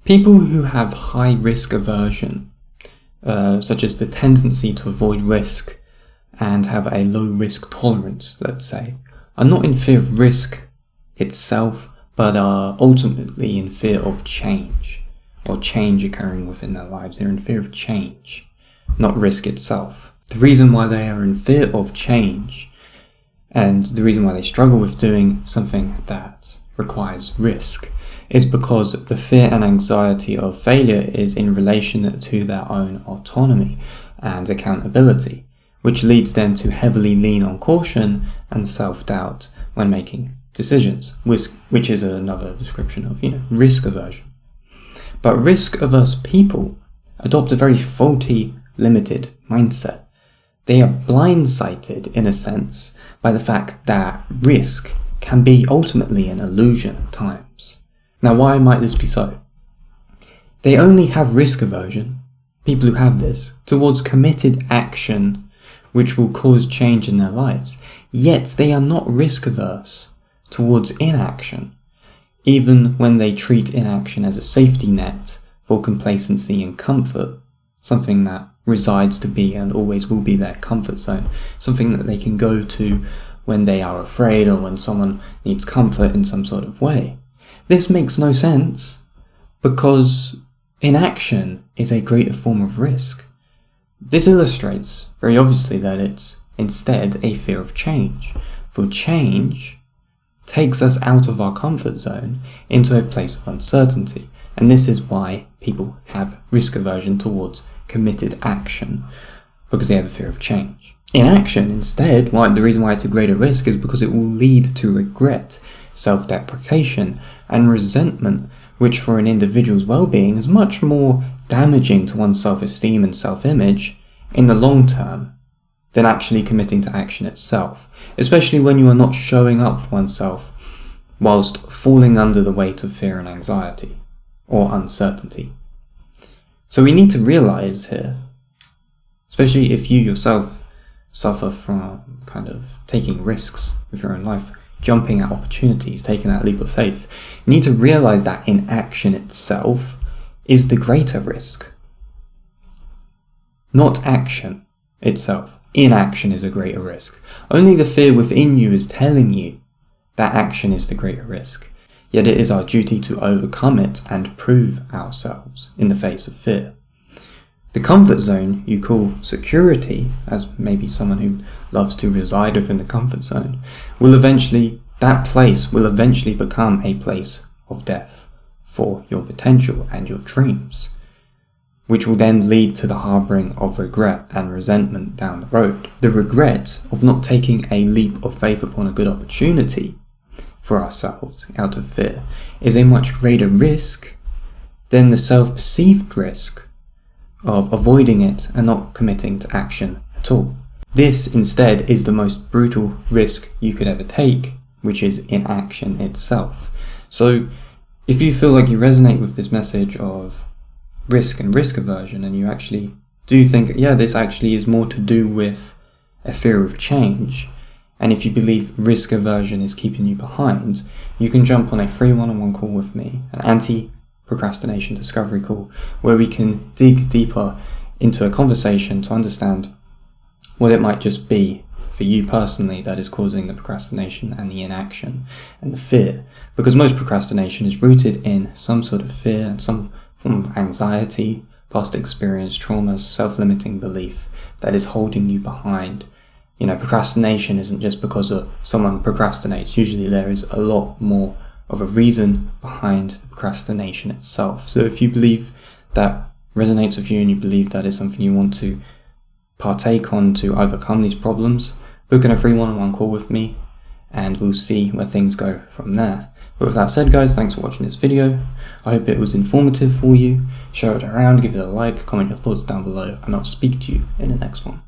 People who have high risk aversion, such as the tendency to avoid risk and have a low risk tolerance, let's say, are not in fear of risk itself, but are ultimately in fear of change, or change occurring within their lives. They're in fear of change, not risk itself. The reason why they are in fear of change, and the reason why they struggle with doing something that requires risk, is because the fear and anxiety of failure is in relation to their own autonomy and accountability, which leads them to heavily lean on caution and self-doubt when making decisions, which is another description of, risk aversion. But risk-averse people adopt a very faulty, limited mindset. They are blindsided, in a sense, by the fact that risk can be ultimately an illusion at times. Now, why might this be so? They only have risk aversion, people who have this, towards committed action which will cause change in their lives, yet they are not risk averse towards inaction, even when they treat inaction as a safety net for complacency and comfort, something that resides to be and always will be their comfort zone, something that they can go to when they are afraid or when someone needs comfort in some sort of way. This makes no sense, because inaction is a greater form of risk. This illustrates very obviously that it's instead a fear of change, for change takes us out of our comfort zone into a place of uncertainty, and this is why people have risk aversion towards committed action, because they have a fear of change. Inaction, instead, the reason why it's a greater risk is because it will lead to regret, self-deprecation, and resentment, which for an individual's well-being is much more damaging to one's self-esteem and self-image in the long term than actually committing to action itself, especially when you are not showing up for oneself whilst falling under the weight of fear and anxiety or uncertainty. So we need to realize here, especially if you yourself suffer from kind of taking risks with your own life, jumping at opportunities, taking that leap of faith, you need to realize that inaction itself is the greater risk, not action itself. Inaction is a greater risk. Only the fear within you is telling you that action is the greater risk, yet it is our duty to overcome it and prove ourselves in the face of fear. The comfort zone you call security, as maybe someone who loves to reside within the comfort zone, that place will eventually become a place of death for your potential and your dreams, which will then lead to the harbouring of regret and resentment down the road. The regret of not taking a leap of faith upon a good opportunity for ourselves out of fear is a much greater risk than the self-perceived risk of avoiding it and not committing to action at all. This instead is the most brutal risk you could ever take, which is inaction itself. So if you feel like you resonate with this message of risk and risk aversion, and you actually do think, this actually is more to do with a fear of change, and if you believe risk aversion is keeping you behind, you can jump on a free one-on-one call with me, an anti-procrastination discovery call, where we can dig deeper into a conversation to understand what it might just be for you personally that is causing the procrastination and the inaction and the fear, because most procrastination is rooted in some sort of fear and some form of anxiety, past experience, trauma, self-limiting belief that is holding you behind. Procrastination isn't just because someone procrastinates. Usually there is a lot more of a reason behind the procrastination itself. So if you believe that resonates with you and you believe that is something you want to partake on to overcome these problems, book in a free one-on-one call with me and we'll see where things go from there. But with that said, guys, thanks for watching this video. I hope it was informative for you. Share it around, give it a like, comment your thoughts down below, and I'll speak to you in the next one.